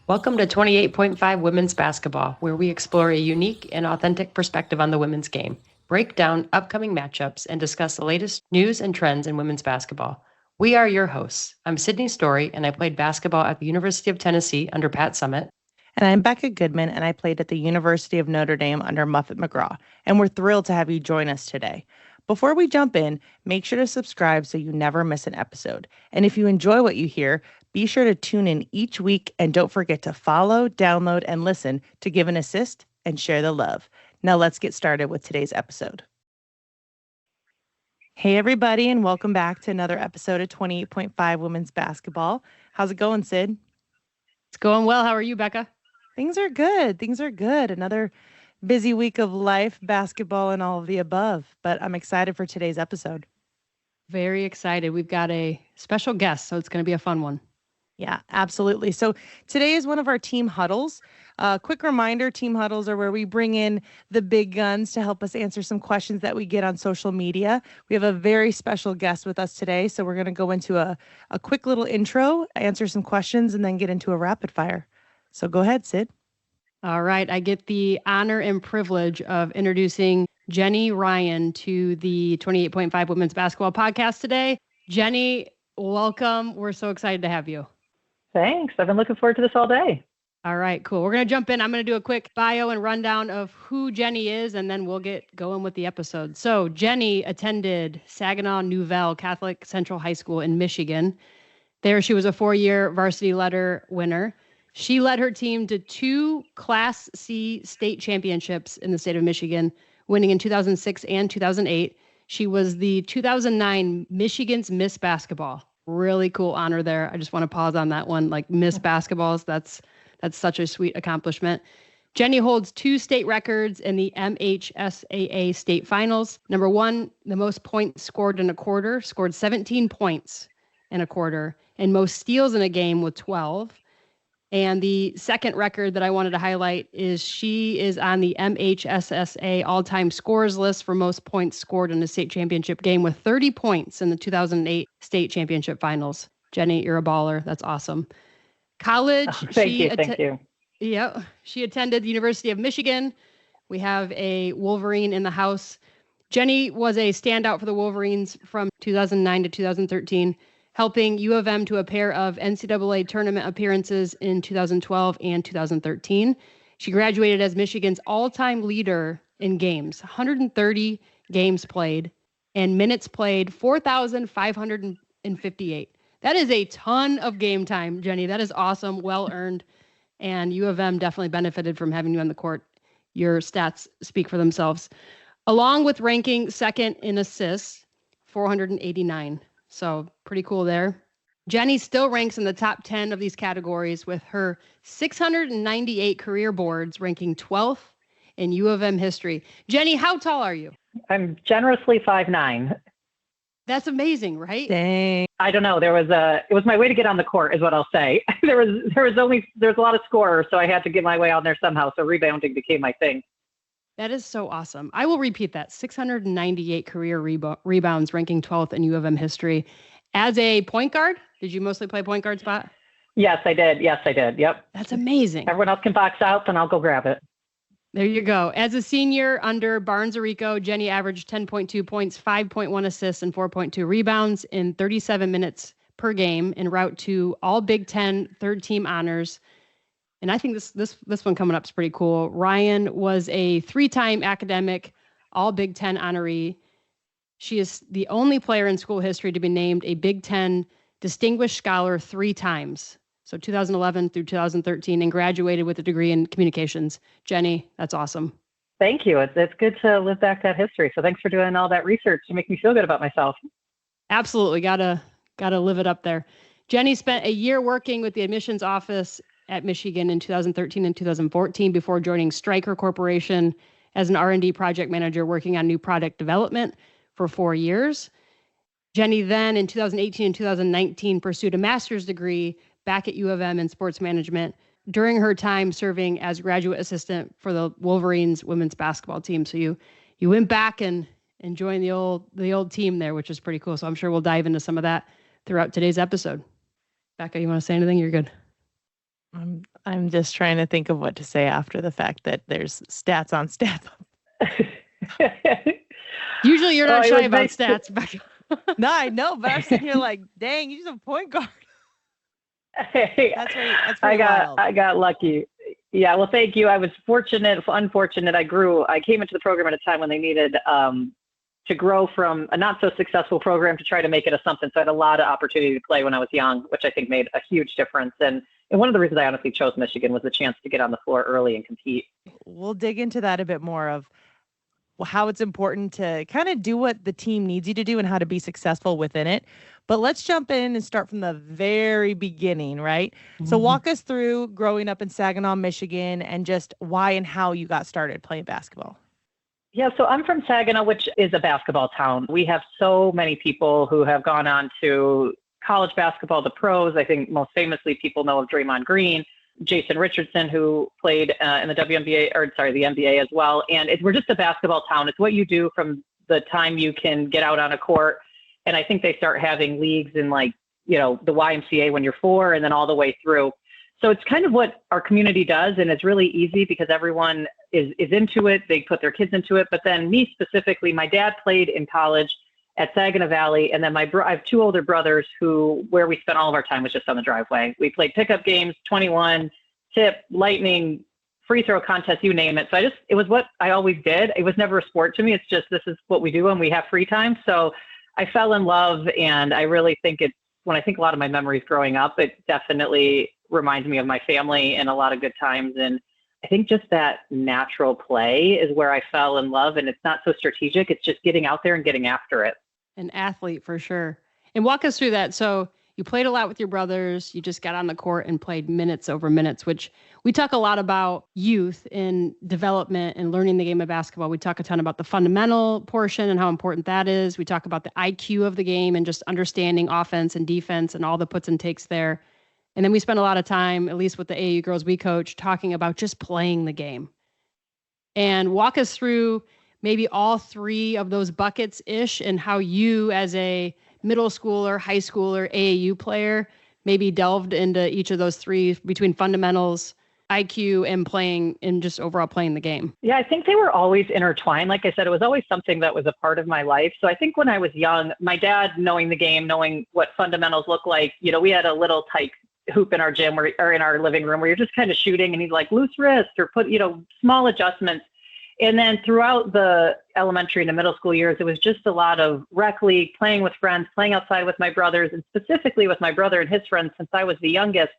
Welcome to 28.5 Women's Basketball, where we explore a unique and authentic perspective on the women's game, break down upcoming matchups, and discuss the latest news and trends in women's basketball. We are your hosts. I'm Sydney Story, and I played basketball at the University of Tennessee under Pat Summitt. And I'm Becca Goodman, and I played at the University of Notre Dame under Muffet McGraw. And we're thrilled to have you join us today. Before we jump in, make sure to subscribe so you never miss an episode. And if you enjoy what you hear, be sure to tune in each week and don't forget to follow, download, and listen to give an assist and share the love. Now let's get started with today's episode. Hey everybody, and welcome back to another episode of 28.5 Women's Basketball. How's it going, Sid? It's going well. How are you, Becca? Things are good. Another busy week of life, basketball, and all of the above. But I'm excited for today's episode. Very excited. We've got a special guest, so it's going to be a fun one. Yeah, absolutely. So today is one of our team huddles. Quick reminder, team huddles are where we bring in the big guns to help us answer some questions that we get on social media. We have a very special guest with us today, so we're going to go into a quick little intro, answer some questions, and then get into a rapid fire. So go ahead, Sid. All right. I get the honor and privilege of introducing Jenny Ryan to the 28.5 Women's Basketball Podcast today. Jenny, welcome. We're so excited to have you. Thanks. I've been looking forward to this all day. All right, cool. We're going to jump in. I'm going to do a quick bio and rundown of who Jenny is, and then we'll get going with the episode. So Jenny attended Saginaw Nouvel Catholic Central High School in Michigan. There, she was a 4-year varsity letter winner. She led her team to 2 Class C state championships in the state of Michigan, winning in 2006 and 2008. She was the 2009 Michigan's Miss Basketball. Really cool honor there. I just want to pause on that one. Like Miss Basketballs, that's such a sweet accomplishment. Jenny holds 2 state records in the MHSAA state finals. Number 1, the most points scored in a quarter, scored 17 points in a quarter, and most steals in a game with 12. And the second record that I wanted to highlight is she is on the MHSSA all-time scorers list for most points scored in a state championship game with 30 points in the 2008 state championship finals. Jenny, you're a baller. That's awesome. College. Oh, thank you. Yeah, she attended the University of Michigan. We have a Wolverine in the house. Jenny was a standout for the Wolverines from 2009 to 2013. Helping UofM to a pair of NCAA Tournament appearances in 2012 and 2013. She graduated as Michigan's all-time leader in games, 130 games played, and minutes played, 4,558. That is a ton of game time, Jenny. That is awesome, well-earned, and UofM definitely benefited from having you on the court. Your stats speak for themselves. Along with ranking second in assists, 489. So pretty cool there. Jenny still ranks in the top 10 of these categories with her 698 career boards, ranking 12th in UofM history. Jenny, how tall are you? I'm generously 5'9". That's amazing, right? Dang. I don't know. It was my way to get on the court is what I'll say. There's a lot of scorers, so I had to get my way on there somehow. So rebounding became my thing. That is so awesome. I will repeat that. 698 career rebounds, ranking 12th in UofM history. As a point guard, did you mostly play point guard spot? Yes, I did. Yep. That's amazing. Everyone else can box out, then I'll go grab it. There you go. As a senior under Barnes-Arico, Jenny averaged 10.2 points, 5.1 assists, and 4.2 rebounds in 37 minutes per game en route to all Big Ten third-team honors. And I think this one coming up is pretty cool. Ryan was a 3-time academic all Big Ten honoree. She is the only player in school history to be named a Big Ten Distinguished Scholar 3 times. So 2011 through 2013, and graduated with a degree in communications. Jenny, that's awesome. Thank you. It's good to live back that history. So thanks for doing all that research to make me feel good about myself. Absolutely. Gotta live it up there. Jenny spent a year working with the admissions office at Michigan in 2013 and 2014 before joining Stryker Corporation as an R&D project manager working on new product development for 4 years. Jenny then in 2018 and 2019 pursued a master's degree back at UofM in sports management during her time serving as graduate assistant for the Wolverines women's basketball team. So you went back and joined the old team there, which is pretty cool. So I'm sure we'll dive into some of that throughout today's episode. Becca, you want to say anything? You're good. I'm just trying to think of what to say after the fact that there's stats on stats. Usually you're not it shy was about nice stats, Becca. No, I know, but I'm sitting here like, dang, he's a point guard. That's pretty wild. I got lucky. Yeah, well, thank you. I was unfortunate. I came into the program at a time when they needed to grow from a not so successful program to try to make it a something. So I had a lot of opportunity to play when I was young, which I think made a huge difference. And one of the reasons I honestly chose Michigan was the chance to get on the floor early and compete. We'll dig into that a bit more of how it's important to kind of do what the team needs you to do and how to be successful within it. But let's jump in and start from the very beginning, right? Mm-hmm. So walk us through growing up in Saginaw, Michigan, and just why and how you got started playing basketball. Yeah, so I'm from Saginaw, which is a basketball town. We have so many people who have gone on to college basketball, the pros. I think most famously people know of Draymond Green, Jason Richardson, who played in the the NBA as well. And we're just a basketball town. It's what you do from the time you can get out on a court. And I think they start having leagues in the YMCA when you're 4 and then all the way through. So it's kind of what our community does. And it's really easy because everyone is into it. They put their kids into it. But then me specifically, my dad played in college at Saginaw Valley. And then I have 2 older brothers where we spent all of our time was just on the driveway. We played pickup games, 21, tip, lightning, free throw contests, you name it. So it was what I always did. It was never a sport to me. It's just, this is what we do when we have free time. So I fell in love, and I really think when I think a lot of my memories growing up, it definitely reminds me of my family and a lot of good times. And I think just that natural play is where I fell in love, and it's not so strategic. It's just getting out there and getting after it. An athlete for sure. And walk us through that. So you played a lot with your brothers. You just got on the court and played minutes over minutes, which we talk a lot about youth in development and learning the game of basketball. We talk a ton about the fundamental portion and how important that is. We talk about the IQ of the game and just understanding offense and defense and all the puts and takes there. And then we spend a lot of time, at least with the AAU girls we coach, talking about just playing the game. And walk us through maybe all 3 of those buckets-ish and how you as a middle schooler, high schooler, AAU player maybe delved into each of those 3 between fundamentals, IQ, and playing and just overall playing the game. Yeah, I think they were always intertwined. Like I said, it was always something that was a part of my life. So I think when I was young, my dad, knowing the game, knowing what fundamentals look like, we had a little tight hoop in our gym or in our living room where you're just kind of shooting, and he's like loose wrist or put, small adjustments. And then throughout the elementary and the middle school years, it was just a lot of rec league, playing with friends, playing outside with my brothers, and specifically with my brother and his friends. Since I was the youngest,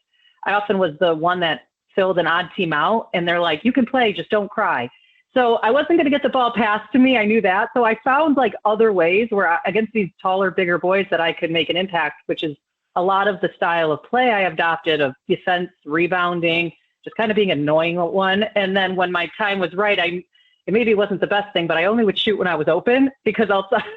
I often was the one that filled an odd team out, and they're like, you can play, just don't cry. So I wasn't going to get the ball passed to me. I knew that. So I found other ways where against these taller, bigger boys that I could make an impact, which is a lot of the style of play I adopted of defense, rebounding, just kind of being an annoying one. And then when my time was right, it maybe wasn't the best thing, but I only would shoot when I was open because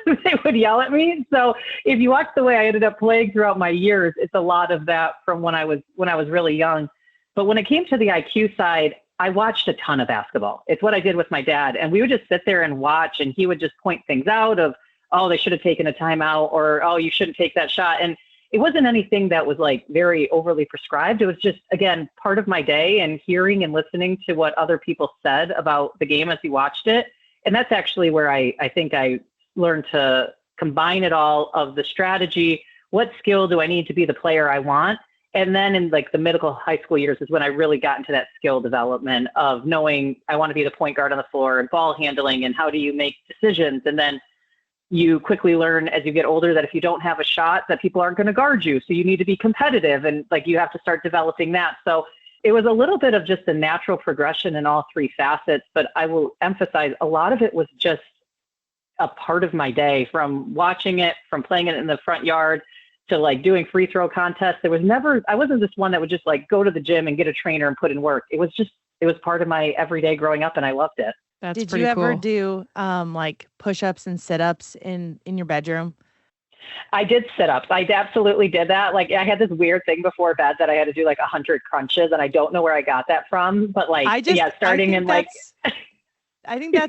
they would yell at me. So if you watch the way I ended up playing throughout my years, it's a lot of that from when I was really young. But when it came to the IQ side, I watched a ton of basketball. It's what I did with my dad. And we would just sit there and watch, and he would just point things out of, oh, they should have taken a timeout, or, oh, you shouldn't take that shot. And it wasn't anything that was very overly prescribed. It was just, again, part of my day and hearing and listening to what other people said about the game as he watched it. And that's actually where I think I learned to combine it all of the strategy. What skill do I need to be the player I want? And then in the middle high school years is when I really got into that skill development of knowing I want to be the point guard on the floor and ball handling and how do you make decisions. And then you quickly learn as you get older that if you don't have a shot, that people aren't going to guard you. So you need to be competitive, and you have to start developing that. So it was a little bit of just a natural progression in all 3 facets, but I will emphasize a lot of it was just a part of my day, from watching it, from playing it in the front yard to doing free throw contests. I wasn't this one that would just go to the gym and get a trainer and put in work. It was part of my everyday growing up, and I loved it. That's Did pretty you ever cool. do push-ups and sit-ups in your bedroom? I did sit-ups. I absolutely did that. I had this weird thing before bed that I had to do 100 crunches, and I don't know where I got that from. But I think that's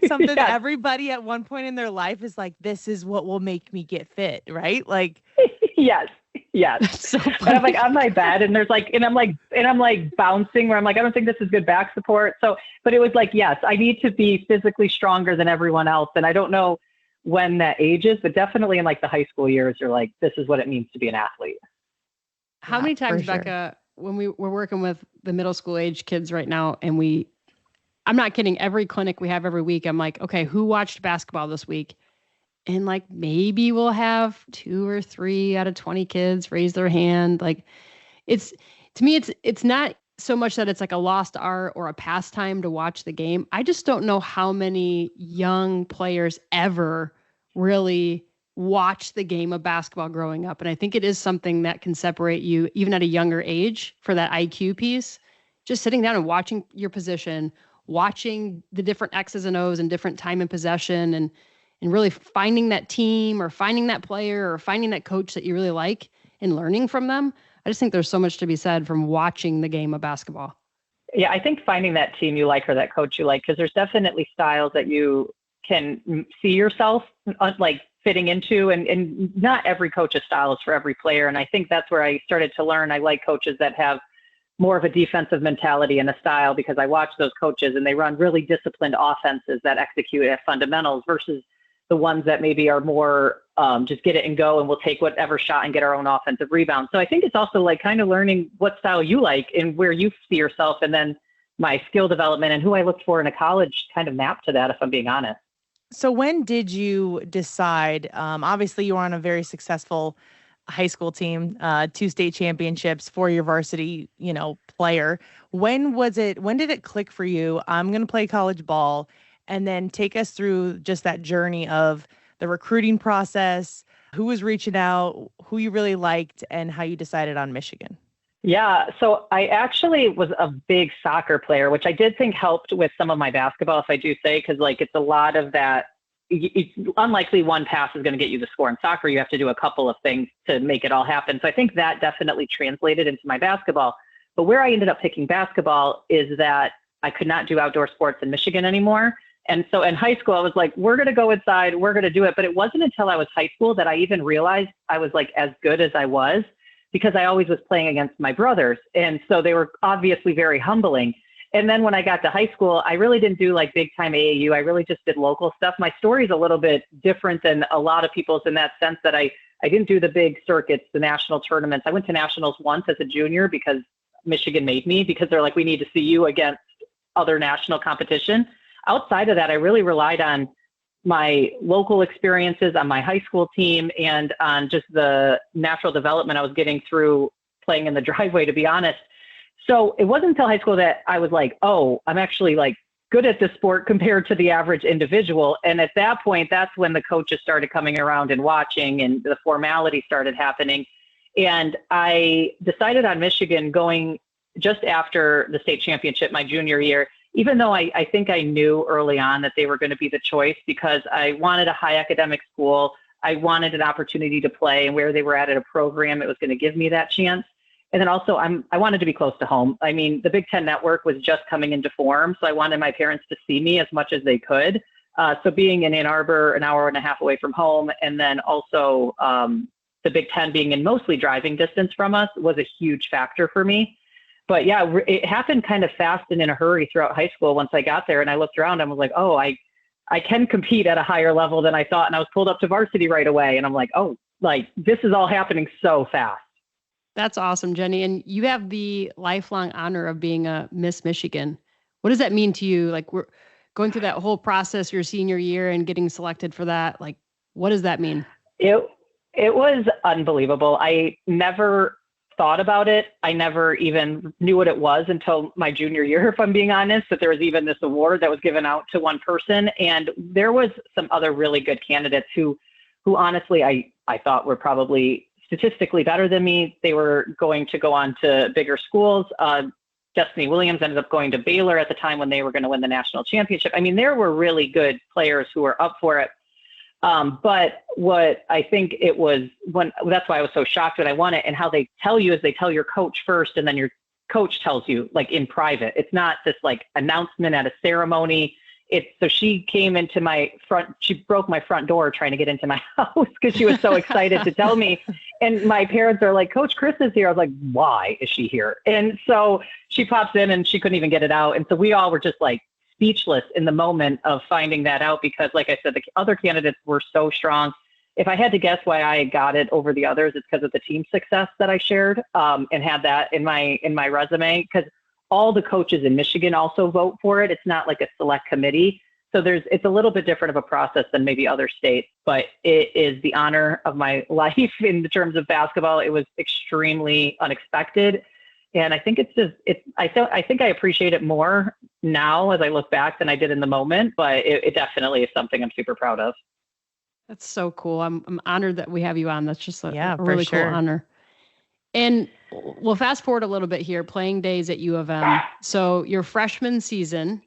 something yeah. everybody at one point in their life is this is what will make me get fit, right? Yes. That's so And funny. I'm like on my bed and I'm like bouncing where I'm like, I don't think this is good back support. So, but it was like, yes, I need to be physically stronger than everyone else. And I don't know when that age is, but definitely in like the high school years, you're like, this is what it means to be an athlete. How Yeah, many for times, sure. Becca, when we're working with the middle school age kids right now, and I'm not kidding, every clinic we have every week, I'm like, okay, who watched basketball this week? And like maybe we'll have 2 or 3 out of 20 kids raise their hand. Like it's to me, it's not so much that it's like a lost art or a pastime to watch the game. I just don't know how many young players ever really watch the game of basketball growing up. And I think it is something that can separate you even at a younger age for that IQ piece. Just sitting down and watching your position, watching the different X's and O's and different time and possession and really finding that team or finding that player or finding that coach that you really like and learning from them. I just think there's so much to be said from watching the game of basketball. Yeah, I think finding that team you like or that coach you like, because there's definitely styles that you can see yourself like fitting into, and not every coach's style is for every player. And I think that's where I started to learn. I like coaches that have more of a defensive mentality and a style, because I watch those coaches and they run really disciplined offenses that execute at fundamentals versus the ones that maybe are more just get it and go and we'll take whatever shot and get our own offensive rebound. So I think it's also like kind of learning what style you like and where you see yourself, and then my skill development and who I looked for in a college kind of map to that, if I'm being honest. So when did you decide? Obviously, you were on a very successful high school team, 2 state championships, for your varsity, player. When did it click for you? I'm going to play college ball. And then take us through just that journey of the recruiting process, who was reaching out, who you really liked, and how you decided on Michigan. Yeah, so I actually was a big soccer player, which I did think helped with some of my basketball, if I do say, because like it's a lot of that. It's unlikely one pass is going to get you the score. In soccer, you have to do a couple of things to make it all happen. So I think that definitely translated into my basketball. But where I ended up picking basketball is that I could not do outdoor sports in Michigan anymore. And so in high school, I was like, we're going to go inside, we're going to do it. But it wasn't until I was high school that I even realized I was like as good as I was, because I always was playing against my brothers. And so they were obviously very humbling. And then when I got to high school, I really didn't do like big time AAU. I really just did local stuff. My story's a little bit different than a lot of people's in that sense that I didn't do the big circuits, the national tournaments. I went to nationals once as a junior because Michigan made me, because they're like, we need to see you against other national competition. Outside of that, I really relied on my local experiences, on my high school team, and on just the natural development I was getting through playing in the driveway, to be honest. So it wasn't until high school that I was like, oh, I'm actually like good at this sport compared to the average individual. And at that point, that's when the coaches started coming around and watching, and the formality started happening. And I decided on Michigan going just after the state championship my junior year, even though I think I knew early on that they were going to be the choice, because I wanted a high academic school. I wanted an opportunity to play, and where they were at a program, it was going to give me that chance. And then also I wanted to be close to home. I mean, the Big Ten Network was just coming into form, so I wanted my parents to see me as much as they could. So being in Ann Arbor, an hour and a half away from home, and then also the Big Ten being in mostly driving distance from us was a huge factor for me. But yeah, it happened kind of fast and in a hurry throughout high school. Once I got there and I looked around, I was like, oh, I can compete at a higher level than I thought. And I was pulled up to varsity right away. And I'm like, oh, like this is all happening so fast. That's awesome, Jenny. And you have the lifelong honor of being a Miss Michigan. What does that mean to you? Like, we're going through that whole process your senior year and getting selected for that. Like, what does that mean? It was unbelievable. I never thought about it. I never even knew what it was until my junior year, if I'm being honest, that there was even this award that was given out to one person. And there was some other really good candidates who honestly, I thought were probably statistically better than me. They were going to go on to bigger schools. Destiny Williams ended up going to Baylor at the time when they were going to win the national championship. I mean, there were really good players who were up for it. But what I think it was that's why I was so shocked when I won it, and how they tell you is they tell your coach first, and then your coach tells you like in private. It's not this like announcement at a ceremony. So she came into she broke my front door trying to get into my house because she was so excited to tell me. And my parents are like, Coach Chris is here. I was like, why is she here? And so she pops in and she couldn't even get it out. And so we all were just like speechless in the moment of finding that out because, like I said, the other candidates were so strong. If I had to guess why I got it over the others, it's because of the team success that I shared and had that in my resume, because all the coaches in Michigan also vote for it. It's not like a select committee. So it's a little bit different of a process than maybe other states, but it is the honor of my life in terms of basketball. It was extremely unexpected. And I think I think I appreciate it more now as I look back than I did in the moment, but it definitely is something I'm super proud of. That's so cool. I'm honored that we have you on. That's just a for really sure. cool honor. And we'll fast forward a little bit here, playing days at UofM. So your freshman season,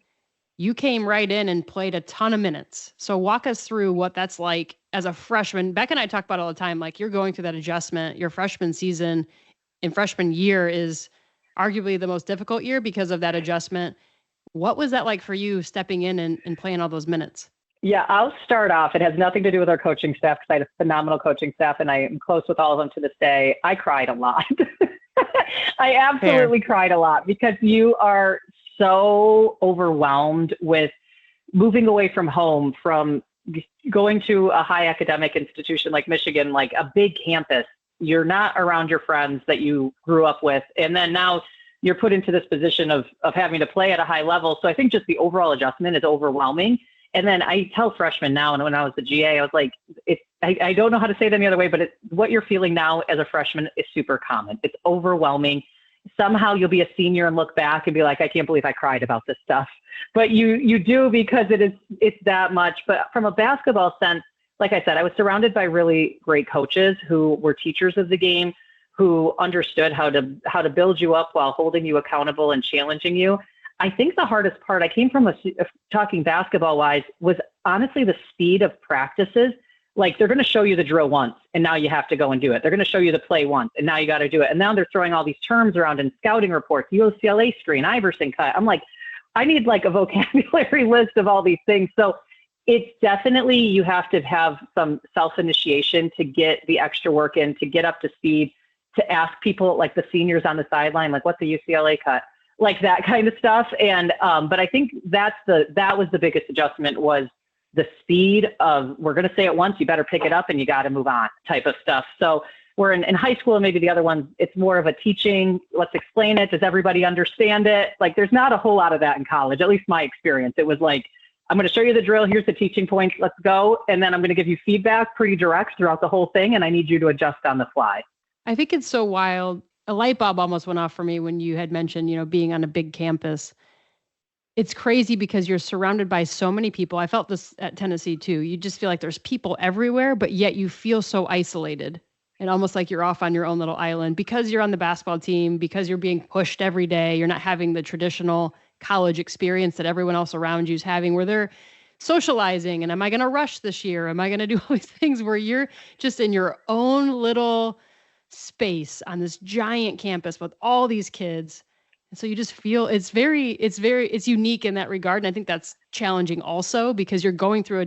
you came right in and played a ton of minutes. So walk us through what that's like as a freshman. Becca and I talk about it all the time, like you're going through that adjustment. Your freshman season in freshman year is arguably the most difficult year because of that adjustment. What was that like for you stepping in and playing all those minutes? Yeah, I'll start off. It has nothing to do with our coaching staff because I had a phenomenal coaching staff and I am close with all of them to this day. I cried a lot. I absolutely cried a lot because you are so overwhelmed with moving away from home, from going to a high academic institution like Michigan, like a big campus. You're not around your friends that you grew up with. And then now you're put into this position of having to play at a high level. So I think just the overall adjustment is overwhelming. And then I tell freshmen now, and when I was the GA, I was like, I don't know how to say it any other way, but what you're feeling now as a freshman is super common. It's overwhelming. Somehow you'll be a senior and look back and be like, I can't believe I cried about this stuff. But you do, because it's that much. But from a basketball sense, like I said, I was surrounded by really great coaches who were teachers of the game, who understood how to build you up while holding you accountable and challenging you. I think the hardest part, I came from talking basketball wise, was honestly the speed of practices. Like they're going to show you the drill once and now you have to go and do it. They're going to show you the play once and now you got to do it. And now they're throwing all these terms around in scouting reports, UCLA screen, Iverson cut. I'm like, I need like a vocabulary list of all these things. So it's definitely, you have to have some self-initiation to get the extra work in, to get up to speed, to ask people like the seniors on the sideline, like what's the UCLA cut? Like that kind of stuff. And, but I think that was the biggest adjustment, was the speed of, we're going to say it once, you better pick it up and you got to move on type of stuff. So we're in high school, and maybe the other ones, it's more of a teaching. Let's explain it. Does everybody understand it? Like there's not a whole lot of that in college, at least my experience. It was like, I'm going to show you the drill. Here's the teaching points. Let's go. And then I'm going to give you feedback pretty direct throughout the whole thing. And I need you to adjust on the fly. I think it's so wild. A light bulb almost went off for me when you had mentioned, being on a big campus. It's crazy because you're surrounded by so many people. I felt this at Tennessee too. You just feel like there's people everywhere, but yet you feel so isolated and almost like you're off on your own little island because you're on the basketball team, because you're being pushed every day. You're not having the traditional college experience that everyone else around you is having, where they're socializing. And am I going to rush this year? Am I going to do all these things where you're just in your own little space on this giant campus with all these kids? And so you just feel it's unique in that regard. And I think that's challenging also because you're going through a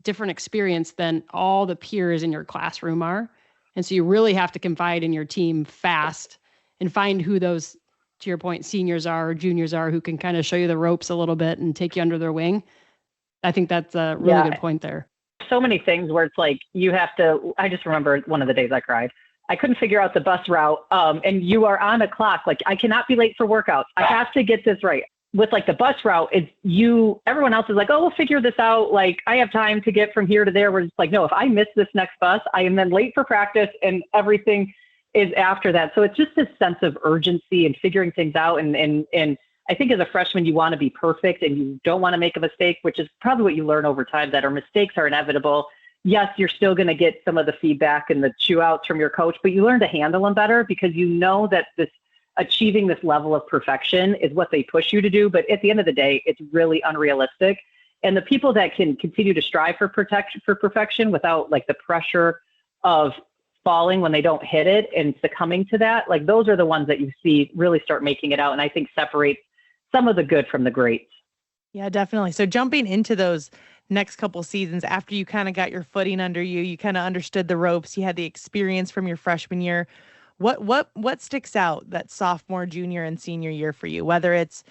different experience than all the peers in your classroom are. And so you really have to confide in your team fast and find who those, to your point, seniors are or juniors are, who can kind of show you the ropes a little bit and take you under their wing. I think that's a really good point there. So many things where it's like I just remember one of the days I cried. I couldn't figure out the bus route. And you are on a clock. Like, I cannot be late for workouts. I have to get this right. With like the bus route, everyone else is like, oh, we'll figure this out. Like, I have time to get from here to there. We're just like, no, if I miss this next bus, I am then late for practice and everything is after that. So it's just this sense of urgency and figuring things out. And I think as a freshman, you want to be perfect and you don't want to make a mistake, which is probably what you learn over time, that our mistakes are inevitable. Yes, you're still going to get some of the feedback and the chew outs from your coach, but you learn to handle them better because you know that achieving this level of perfection is what they push you to do. But at the end of the day, it's really unrealistic. And the people that can continue to strive for perfection without like the pressure of falling when they don't hit it and succumbing to that, like those are the ones that you see really start making it out. And I think separate some of the good from the great. Yeah, definitely. So jumping into those next couple seasons after you kind of got your footing under you, you kind of understood the ropes, you had the experience from your freshman year. What sticks out that sophomore, junior, and senior year for you? Whether it's,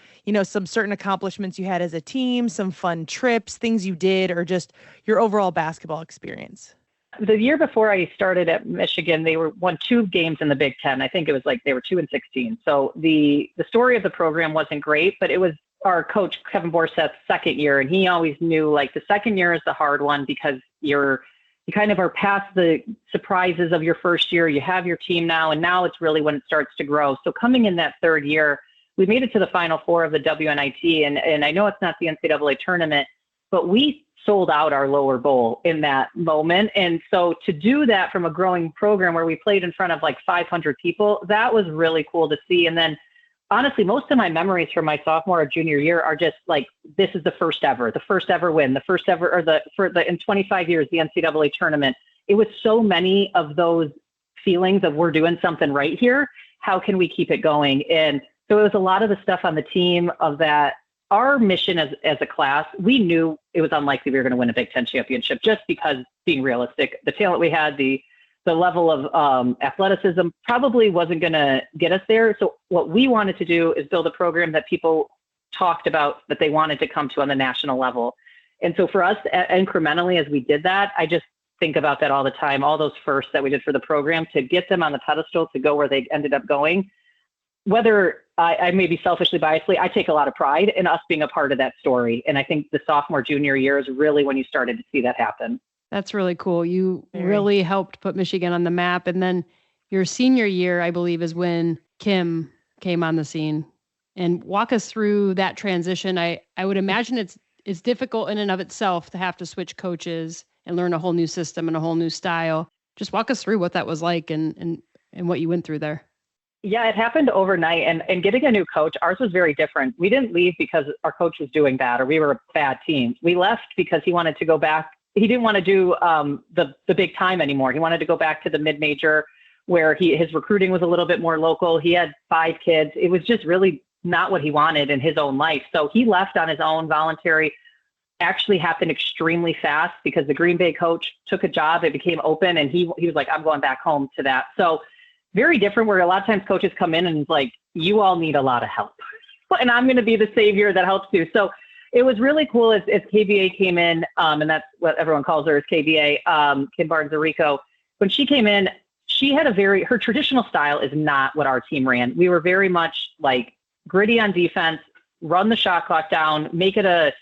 some certain accomplishments you had as a team, some fun trips, things you did, or just your overall basketball experience. The year before I started at Michigan, they won 2 games in the Big Ten. I think it was like they were 2-16. So the story of the program wasn't great, but it was our coach Kevin Borsett's second year, and he always knew like the second year is the hard one because you kind of are past the surprises of your first year. You have your team now, and now it's really when it starts to grow. So coming in that third year, we made it to the Final Four of the WNIT, and I know it's not the NCAA tournament, but we sold out our lower bowl in that moment. And so to do that from a growing program where we played in front of like 500 people, that was really cool to see. And then honestly, most of my memories from my sophomore or junior year are just like, this is the first ever win, the first ever, or in 25 years, the NCAA tournament. It was so many of those feelings of we're doing something right here. How can we keep it going? And so it was a lot of the stuff on the team of that. Our mission as a class, we knew it was unlikely we were going to win a Big Ten championship just because, being realistic, the talent we had, the level of athleticism probably wasn't going to get us there. So what we wanted to do is build a program that people talked about that they wanted to come to on the national level. And so for us, incrementally, as we did that, I just think about that all the time, all those firsts that we did for the program to get them on the pedestal to go where they ended up going. Whether I may be selfishly biasedly, I take a lot of pride in us being a part of that story. And I think the sophomore, junior year is really when you started to see that happen. That's really cool. You really helped put Michigan on the map. And then your senior year, I believe, is when Kim came on the scene. And walk us through that transition. I would imagine it's difficult in and of itself to have to switch coaches and learn a whole new system and a whole new style. Just walk us through what that was like and what you went through there. Yeah, it happened overnight, and getting a new coach, ours was very different. We didn't leave because our coach was doing bad or we were a bad team. We left because he wanted to go back. He didn't want to do the big time anymore. He wanted to go back to the mid-major where his recruiting was a little bit more local. He had 5 kids. It was just really not what he wanted in his own life. So he left on his own, voluntary. Actually happened extremely fast because the Green Bay coach took a job. It became open, and he was like, I'm going back home to that. So very different, where a lot of times coaches come in and it's like, you all need a lot of help. And I'm going to be the savior that helps you. So it was really cool as KBA came in, and that's what everyone calls her, is KBA, Kim Barnes-Arico. When she came in, she had her traditional style is not what our team ran. We were very much like gritty on defense, run the shot clock down, make it a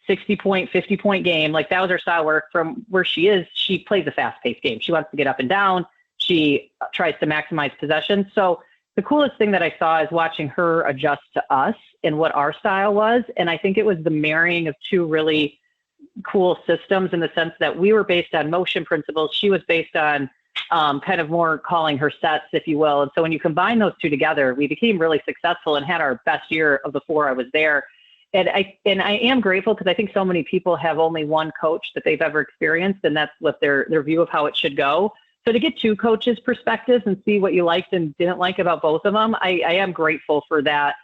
60-point, 50-point game. Like that was her style. Work from where she is, she plays a fast-paced game. She wants to get up and down. She tries to maximize possession. So the coolest thing that I saw is watching her adjust to us and what our style was. And I think it was the marrying of 2 really cool systems in the sense that we were based on motion principles. She was based on kind of more calling her sets, if you will. And so when you combine those 2 together, we became really successful and had our best year of the 4 I was there. And I am grateful because I think so many people have only one coach that they've ever experienced, and that's what their view of how it should go. So to get 2 coaches' perspectives and see what you liked and didn't like about both of them, I am grateful for that.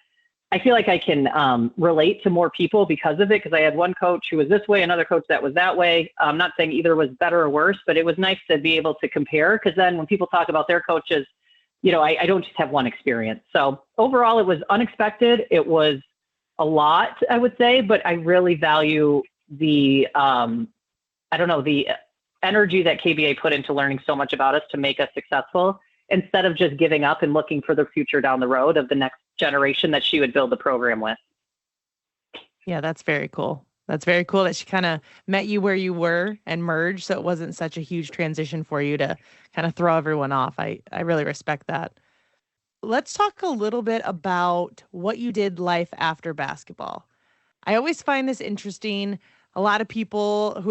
I feel like I can relate to more people because of it, because I had one coach who was this way, another coach that was that way. I'm not saying either was better or worse, but it was nice to be able to compare, because then when people talk about their coaches, I don't just have one experience. So overall, it was unexpected. It was a lot, I would say, but I really value the energy that KBA put into learning so much about us to make us successful, instead of just giving up and looking for the future down the road of the next generation that she would build the program with. Yeah, that's very cool. That's very cool that she kind of met you where you were and merged, so it wasn't such a huge transition for you to kind of throw everyone off. I really respect that. Let's talk a little bit about what you did life after basketball. I always find this interesting. A lot of people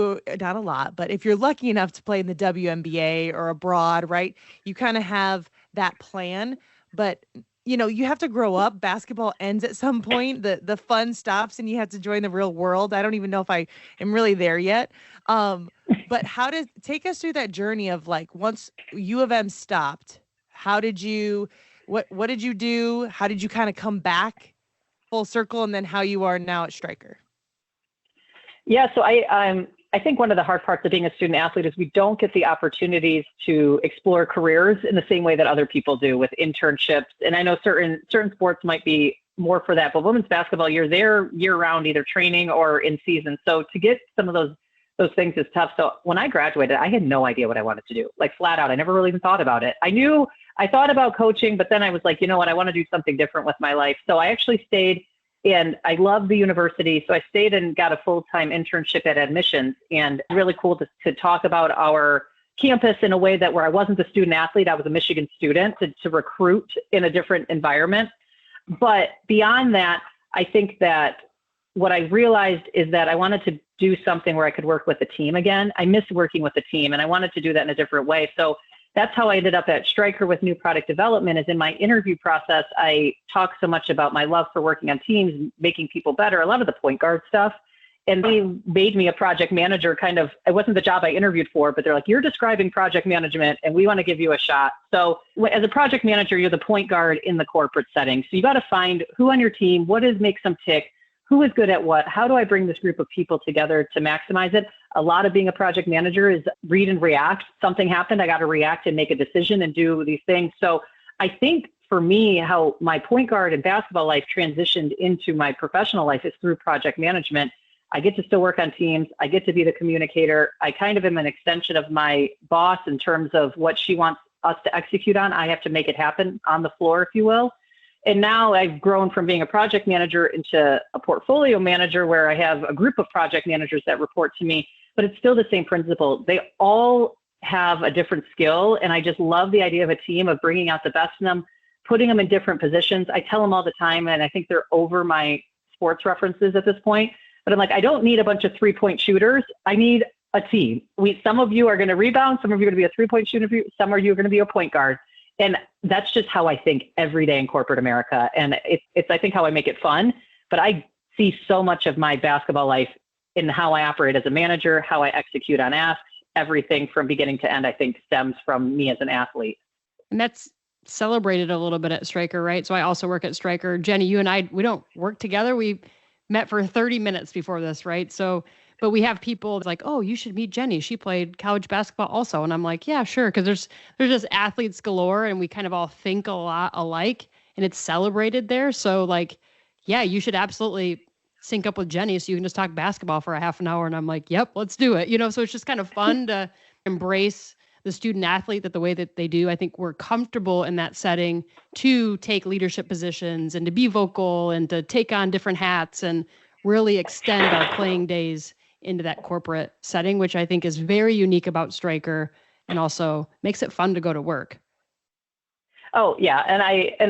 not a lot, but if you're lucky enough to play in the WNBA or abroad, right, you kind of have that plan. But, you have to grow up. Basketball ends at some point. The fun stops and you have to join the real world. I don't even know if I am really there yet. But take us through that journey of like, once UofM stopped, what did you do? How did you kind of come back full circle, and then how you are now at Stryker? Yeah, so I think one of the hard parts of being a student athlete is we don't get the opportunities to explore careers in the same way that other people do with internships. And I know certain sports might be more for that, but women's basketball, you're there year round, either training or in season. So to get some of those things is tough. So when I graduated, I had no idea what I wanted to do, like flat out. I never really even thought about it. I thought about coaching, but then I was like, you know what, I want to do something different with my life. So I actually stayed. And I love the university. So I stayed and got a full-time internship at admissions, and really cool to talk about our campus in a way that where I wasn't a student athlete, I was a Michigan student to recruit in a different environment. But beyond that, I think that what I realized is that I wanted to do something where I could work with a team again. I miss working with a team, and I wanted to do that in a different way. So that's how I ended up at Stryker with new product development. Is in my interview process, I talk so much about my love for working on teams, making people better, a lot of the point guard stuff. And they made me a project manager it wasn't the job I interviewed for, but they're like, you're describing project management and we want to give you a shot. So as a project manager, you're the point guard in the corporate setting. So you got to find who on your team, makes them tick, who is good at what, how do I bring this group of people together to maximize it? A lot of being a project manager is read and react. Something happened, I got to react and make a decision and do these things. So I think for me, how my point guard and basketball life transitioned into my professional life is through project management. I get to still work on teams. I get to be the communicator. I kind of am an extension of my boss in terms of what she wants us to execute on. I have to make it happen on the floor, if you will. And now I've grown from being a project manager into a portfolio manager where I have a group of project managers that report to me, but it's still the same principle. They all have a different skill. And I just love the idea of a team, of bringing out the best in them, putting them in different positions. I tell them all the time, and I think they're over my sports references at this point, but I'm like, I don't need a bunch of 3-point shooters. I need a team. Some of you are going to rebound. Some of you are going to be a 3-point shooter. Some of you are going to be a point guard. And that's just how I think every day in corporate America. And it's I think, how I make it fun. But I see so much of my basketball life in how I operate as a manager, how I execute on asks. Everything from beginning to end, I think, stems from me as an athlete. And that's celebrated a little bit at Stryker, right? So I also work at Stryker. Jenny, you and I, we don't work together. We met for 30 minutes before this, right? So, but we have people like, oh, you should meet Jenny. She played college basketball also. And I'm like, yeah, sure. Because there's just athletes galore, and we kind of all think a lot alike, and it's celebrated there. So like, yeah, you should absolutely sync up with Jenny so you can just talk basketball for a half an hour. And I'm like, yep, let's do it. So it's just kind of fun to embrace the student athlete the way that they do. I think we're comfortable in that setting to take leadership positions and to be vocal and to take on different hats and really extend our playing days into that corporate setting, which I think is very unique about Stryker and also makes it fun to go to work. Oh yeah. And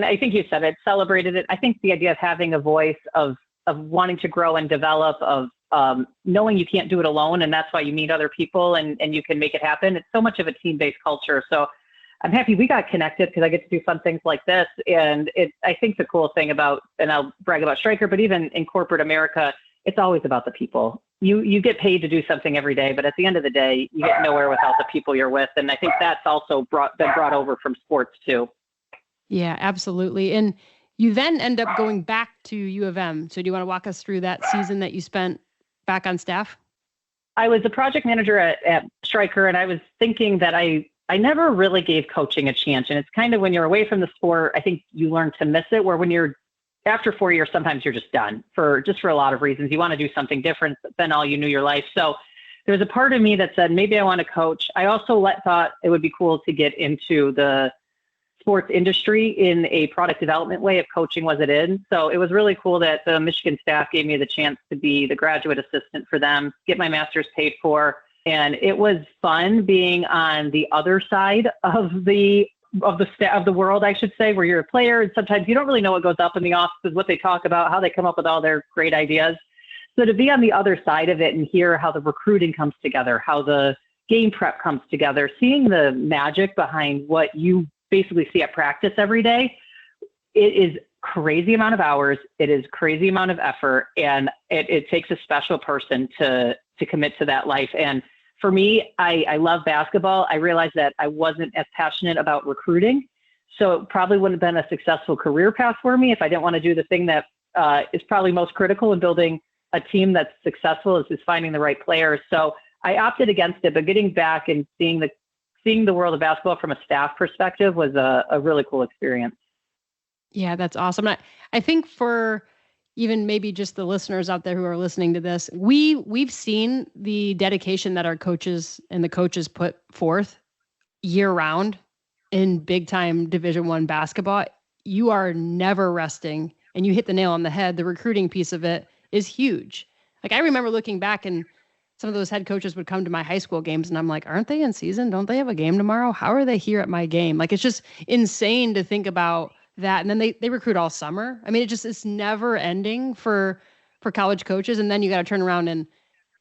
I think you said it, celebrated it. I think the idea of having a voice, of wanting to grow and develop, of knowing you can't do it alone. And that's why you meet other people and you can make it happen. It's so much of a team-based culture. So I'm happy we got connected because I get to do fun things like this. And I think the cool thing about, and I'll brag about Stryker, but even in corporate America, it's always about the people. You get paid to do something every day, but at the end of the day, you get nowhere without the people you're with. And I think that's also been brought over from sports too. Yeah, absolutely. And you then end up going back to UofM. So do you want to walk us through that season that you spent back on staff? I was a project manager at Stryker, and I was thinking that I never really gave coaching a chance. And it's kind of when you're away from the sport, I think you learn to miss it, where when you're after 4 years, sometimes you're just done for a lot of reasons. You want to do something different than all you knew your life. So there was a part of me that said, maybe I want to coach. I also thought it would be cool to get into the sports industry in a product development way, if coaching was it in. So it was really cool that the Michigan staff gave me the chance to be the graduate assistant for them, get my master's paid for. And it was fun being on the other side of the world, I should say, where you're a player. And sometimes you don't really know what goes up in the offices, what they talk about, how they come up with all their great ideas. So to be on the other side of it and hear how the recruiting comes together, how the game prep comes together, seeing the magic behind what you basically see at practice every day, it is crazy amount of hours. It is crazy amount of effort. And it takes a special person to commit to that life. And for me, I love basketball. I realized that I wasn't as passionate about recruiting. So it probably wouldn't have been a successful career path for me if I didn't want to do the thing that is probably most critical in building a team that's successful is finding the right players. So I opted against it, but getting back and seeing the world of basketball from a staff perspective was a really cool experience. Yeah, that's awesome. I think for even maybe just the listeners out there who are listening to this, we've seen the dedication that our coaches and the coaches put forth year round in big time Division I basketball. You are never resting, and you hit the nail on the head. The recruiting piece of it is huge. Like, I remember looking back, and some of those head coaches would come to my high school games, and I'm like, aren't they in season? Don't they have a game tomorrow? How are they here at my game? Like, it's just insane to think about that. And then they recruit all summer. I mean, it's never ending for college coaches. And then you got to turn around and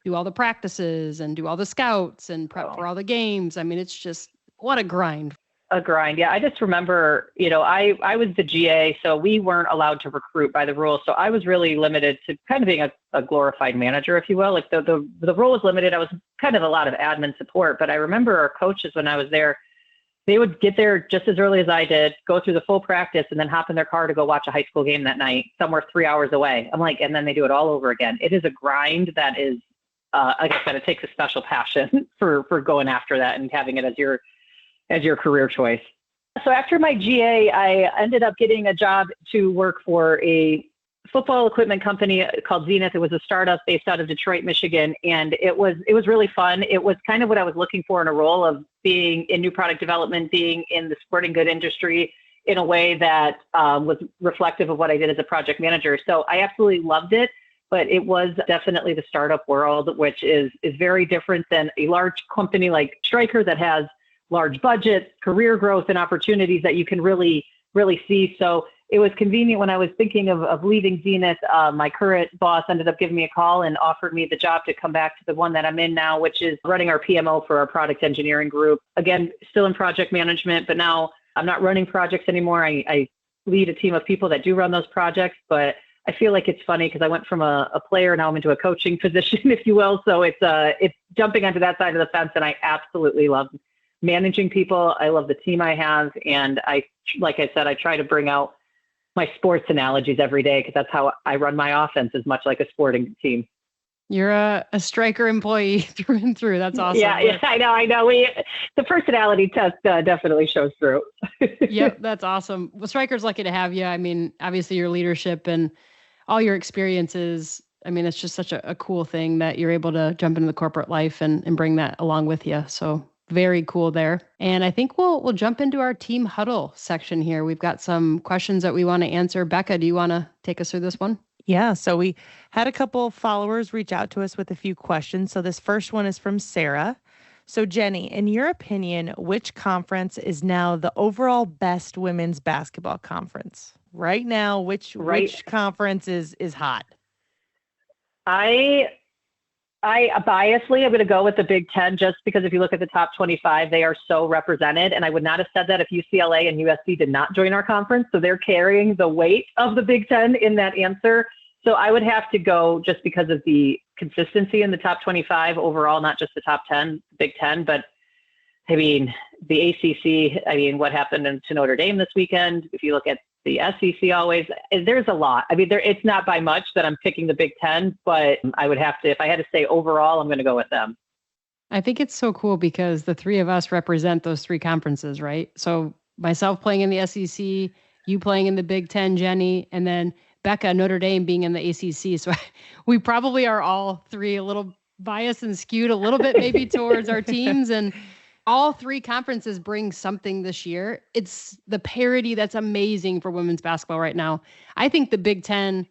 do all the practices and do all the scouts and prep for all the games. I mean, it's just, what a grind. A grind. Yeah. I just remember, I was the GA, so we weren't allowed to recruit by the rules. So I was really limited to kind of being a glorified manager, if you will. Like the role was limited. I was kind of a lot of admin support, but I remember our coaches when I was there, they would get there just as early as I did, go through the full practice, and then hop in their car to go watch a high school game that night, somewhere 3 hours away. I'm like, and then they do it all over again. It is a grind that is, like I said, it takes a special passion for going after that and having it as your career choice. So after my GA, I ended up getting a job to work for a football equipment company called Zenith. It was a startup based out of Detroit, Michigan. And it was really fun. It was kind of what I was looking for in a role of being in new product development, being in the sporting good industry in a way that was reflective of what I did as a project manager. So I absolutely loved it. But it was definitely the startup world, which is very different than a large company like Stryker that has large budgets, career growth, and opportunities that you can really, really see. So it was convenient when I was thinking of leaving Zenith. My current boss ended up giving me a call and offered me the job to come back to the one that I'm in now, which is running our PMO for our product engineering group. Again, still in project management, but now I'm not running projects anymore. I lead a team of people that do run those projects, but I feel like it's funny because I went from a player, now I'm into a coaching position, if you will. So it's jumping onto that side of the fence, and I absolutely love managing people. I love the team I have. And like I said, I try to bring out my sports analogies every day because that's how I run my offense, as much like a sporting team. You're a Stryker employee through and through. That's awesome. Yeah, I know. The personality test definitely shows through. Yep, that's awesome. Well, Stryker's lucky to have you. I mean, obviously your leadership and all your experiences. I mean, it's just such a cool thing that you're able to jump into the corporate life and bring that along with you. So very cool there. And I think we'll jump into our Team Huddle section here. We've got some questions that we want to answer. Becca, do you want to take us through this one? Yeah, so we had a couple followers reach out to us with a few questions. So this first one is from Sarah. So Jenny, in your opinion, which conference is now the overall best women's basketball conference? Right now, which conference is hot? I biasly, I'm going to go with the Big Ten, just because if you look at the top 25, they are so represented. And I would not have said that if UCLA and USC did not join our conference. So they're carrying the weight of the Big Ten in that answer. So I would have to go just because of the consistency in the top 25 overall, not just the top 10, Big Ten, but I mean, the ACC, I mean, what happened to Notre Dame this weekend? If you look at the SEC always, there's a lot. I mean, it's not by much that I'm picking the Big Ten, but I would have to, if I had to say overall, I'm going to go with them. I think it's so cool because the three of us represent those three conferences, right? So myself playing in the SEC, you playing in the Big Ten, Jenny, and then Becca, Notre Dame being in the ACC. So we probably are all three a little biased and skewed a little bit maybe towards our teams. And all three conferences bring something this year. It's the parity that's amazing for women's basketball right now. I think the Big Ten,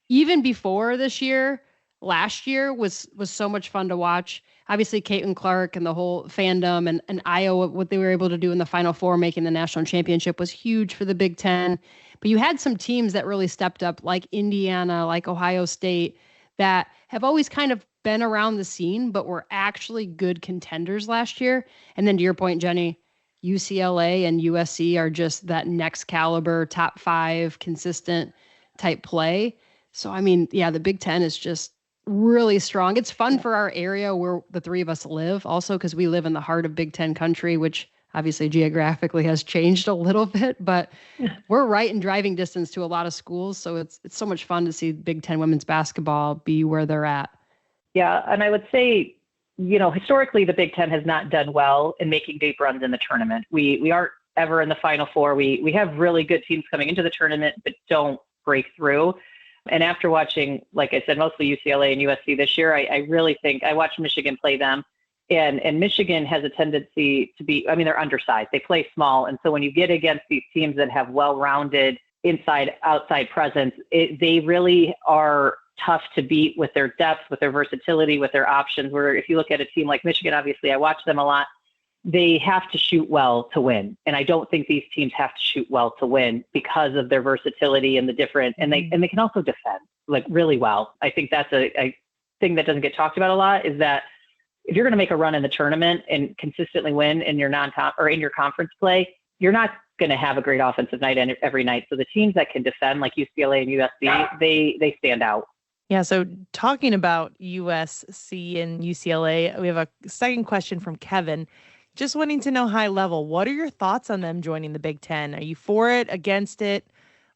even before this year, last year was so much fun to watch. Obviously, Caitlin Clark and the whole fandom and Iowa, what they were able to do in the Final Four, making the national championship, was huge for the Big Ten. But you had some teams that really stepped up, like Indiana, like Ohio State, that have always kind of been around the scene, but were actually good contenders last year. And then to your point, Jenny, UCLA and USC are just that next caliber, top 5, consistent type play. So, I mean, yeah, the Big Ten is just really strong. It's fun for our area where the three of us live also, because we live in the heart of Big Ten country, which obviously geographically has changed a little bit, but we're right in driving distance to a lot of schools. So it's so much fun to see Big Ten women's basketball be where they're at. Yeah. And I would say, historically, the Big Ten has not done well in making deep runs in the tournament. We aren't ever in the Final Four. We have really good teams coming into the tournament, but don't break through. And after watching, like I said, mostly UCLA and USC this year, I really think I watched Michigan play them. And Michigan has a tendency to be, they're undersized. They play small. And so when you get against these teams that have well-rounded inside-outside presence, they really are tough to beat with their depth, with their versatility, with their options. Where if you look at a team like Michigan, obviously I watch them a lot, they have to shoot well to win. And I don't think these teams have to shoot well to win because of their versatility and the different, and they can also defend like really well. I think that's a thing that doesn't get talked about a lot, is that if you're going to make a run in the tournament and consistently win in your in your conference play, you're not going to have a great offensive night every night. So the teams that can defend, like UCLA and USC, they stand out. Yeah, so talking about USC and UCLA, we have a second question from Kevin. Just wanting to know high level, what are your thoughts on them joining the Big Ten? Are you for it, against it,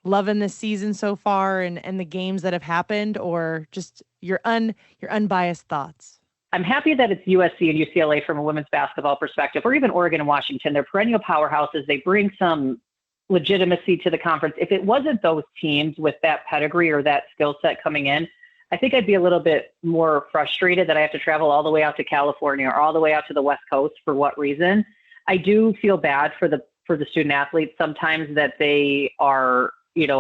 loving this season so far and the games that have happened, or just your unbiased thoughts? I'm happy that it's USC and UCLA from a women's basketball perspective, or even Oregon and Washington. They're perennial powerhouses. They bring some legitimacy to the conference. If it wasn't those teams with that pedigree or that skill set coming in, I think I'd be a little bit more frustrated that I have to travel all the way out to California or all the way out to the West Coast. For what reason? I do feel bad for the student athletes sometimes, that they are,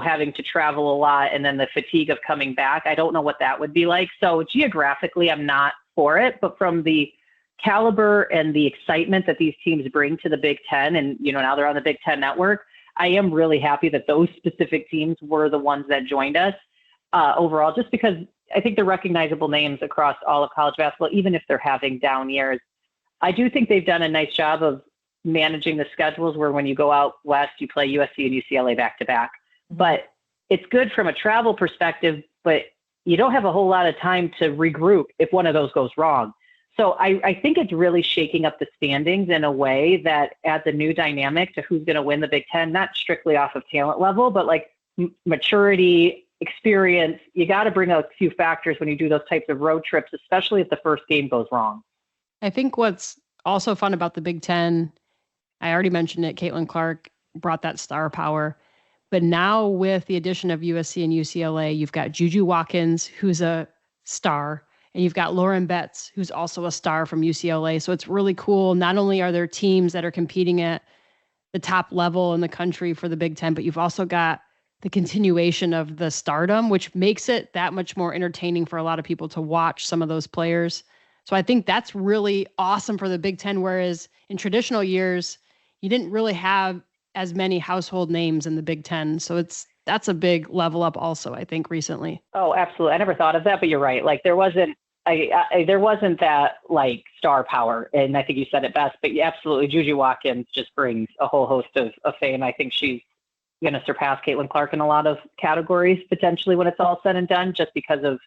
having to travel a lot, and then the fatigue of coming back. I don't know what that would be like. So geographically, I'm not for it, but from the caliber and the excitement that these teams bring to the Big Ten, and now they're on the Big Ten network, I am really happy that those specific teams were the ones that joined us overall, just because I think they're recognizable names across all of college basketball, even if they're having down years. I do think they've done a nice job of managing the schedules, where when you go out west, you play USC and UCLA back to back. But it's good from a travel perspective, but you don't have a whole lot of time to regroup if one of those goes wrong. So I think it's really shaking up the standings in a way that adds a new dynamic to who's going to win the Big Ten, not strictly off of talent level, but like maturity, experience. You got to bring a few factors when you do those types of road trips, especially if the first game goes wrong. I think what's also fun about the Big Ten, I already mentioned it, Caitlin Clark brought that star power. But now with the addition of USC and UCLA, you've got Juju Watkins, who's a star, and you've got Lauren Betts, who's also a star from UCLA. So it's really cool. Not only are there teams that are competing at the top level in the country for the Big Ten, but you've also got the continuation of the stardom, which makes it that much more entertaining for a lot of people to watch some of those players. So I think that's really awesome for the Big Ten, whereas in traditional years, you didn't really have as many household names in the Big Ten. So that's a big level up also, I think, recently. Oh, absolutely. I never thought of that, but you're right. Like there wasn't that like star power. And I think you said it best, but yeah, absolutely. Juju Watkins just brings a whole host of fame. I think she's going to surpass Caitlin Clark in a lot of categories potentially when it's all said and done, just because of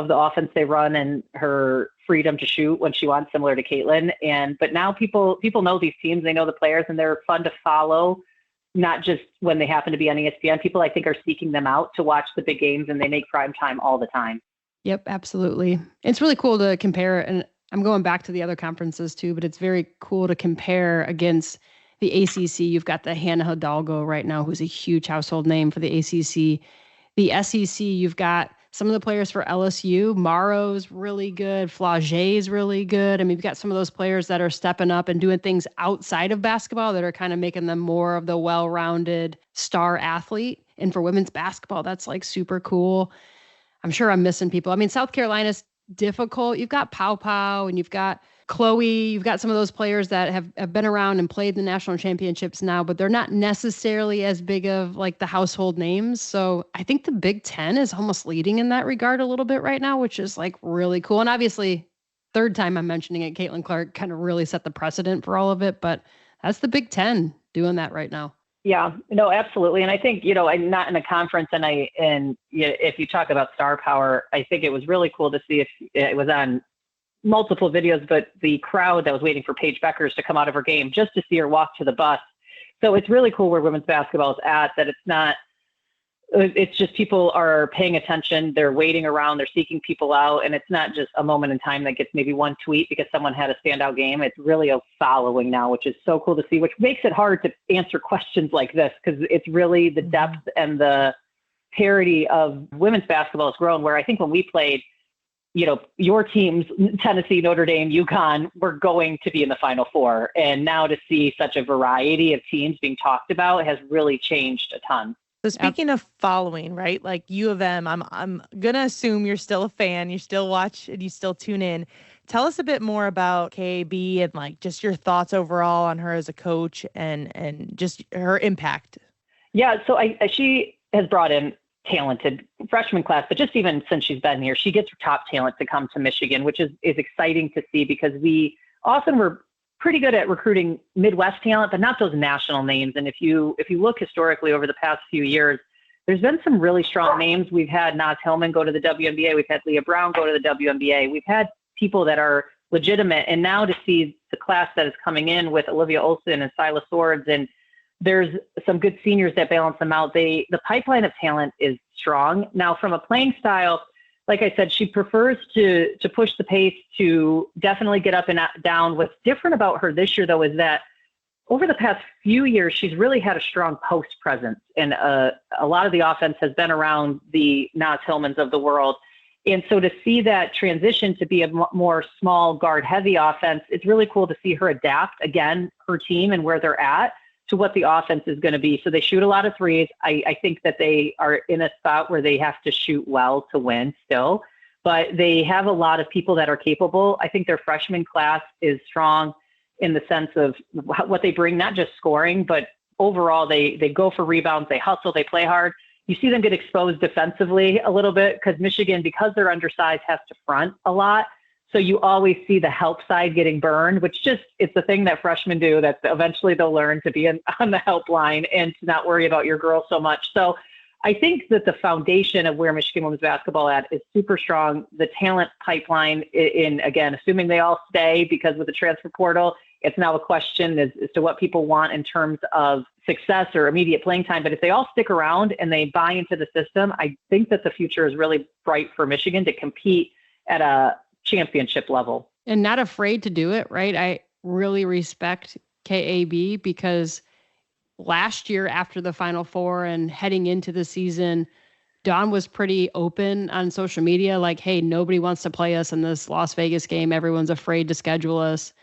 the offense they run and her freedom to shoot when she wants, similar to Caitlin. But now people know these teams, they know the players, and they're fun to follow, not just when they happen to be on ESPN. People, I think, are seeking them out to watch the big games, and they make prime time all the time. Yep, absolutely. It's really cool to compare, and I'm going back to the other conferences too, but it's very cool to compare against the ACC. You've got the Hannah Hidalgo right now, who's a huge household name for the ACC. The SEC, you've got some of the players for LSU. Morrow's really good. Flaget's really good. I mean, you've got some of those players that are stepping up and doing things outside of basketball that are kind of making them more of the well-rounded star athlete. And for women's basketball, that's like super cool. I'm sure I'm missing people. I mean, South Carolina's difficult. You've got Pow Pow and you've got Chloe. You've got some of those players that have been around and played the national championships now, but they're not necessarily as big of like the household names. So I think the Big Ten is almost leading in that regard a little bit right now, which is like really cool. And obviously, third time I'm mentioning it, Caitlin Clark kind of really set the precedent for all of it, but that's the Big Ten doing that right now. Yeah, no, absolutely. And I think, I'm not in a conference, and if you talk about star power, I think it was really cool to see if it was on multiple videos, but the crowd that was waiting for Paige Beckers to come out of her game just to see her walk to the bus. So it's really cool where women's basketball is at, that it's just people are paying attention. They're waiting around. They're seeking people out. And it's not just a moment in time that gets maybe one tweet because someone had a standout game. It's really a following now, which is so cool to see, which makes it hard to answer questions like this because it's really the depth and the parity of women's basketball has grown, where I think when we played, your teams, Tennessee, Notre Dame, UConn, were going to be in the Final Four. And now to see such a variety of teams being talked about has really changed a ton. So speaking of following, right? Like U of M, I'm gonna assume you're still a fan. You still watch and you still tune in. Tell us a bit more about KAB and like just your thoughts overall on her as a coach and just her impact. Yeah, so she has brought in talented freshman class, but just even since she's been here, she gets her top talent to come to Michigan, which is exciting to see because we often were pretty good at recruiting Midwest talent, but not those national names. And if you look historically over the past few years, there's been some really strong names. We've had Naz Hillman go to the WNBA. We've had Leah Brown go to the WNBA. We've had people that are legitimate. And now to see the class that is coming in with Olivia Olson and Silas Swords, and there's some good seniors that balance them out. The pipeline of talent is strong. Now, from a playing style, like I said, she prefers to push the pace, to definitely get up and down. What's different about her this year, though, is that over the past few years, she's really had a strong post presence. And a lot of the offense has been around the Naz Hillmans of the world. And so to see that transition to be a more small guard heavy offense, it's really cool to see her adapt, again, her team and where they're at to what the offense is going to be. So they shoot a lot of threes. I think that they are in a spot where they have to shoot well to win still, but they have a lot of people that are capable. I think their freshman class is strong in the sense of what they bring, not just scoring, but overall they go for rebounds, they hustle, they play hard. You see them get exposed defensively a little bit because Michigan, because they're undersized, has to front a lot. So you always see the help side getting burned, which it's the thing that freshmen do that eventually they'll learn to be on the help line and to not worry about your girls so much. So I think that the foundation of where Michigan women's basketball at is super strong. The talent pipeline again, assuming they all stay, because with the transfer portal, it's now a question as to what people want in terms of success or immediate playing time. But if they all stick around and they buy into the system, I think that the future is really bright for Michigan to compete at a championship level. And not afraid to do it, right? I really respect KAB because last year after the Final Four and heading into the season, Dawn was pretty open on social media, like, hey, nobody wants to play us in this Las Vegas game. Everyone's afraid to schedule us.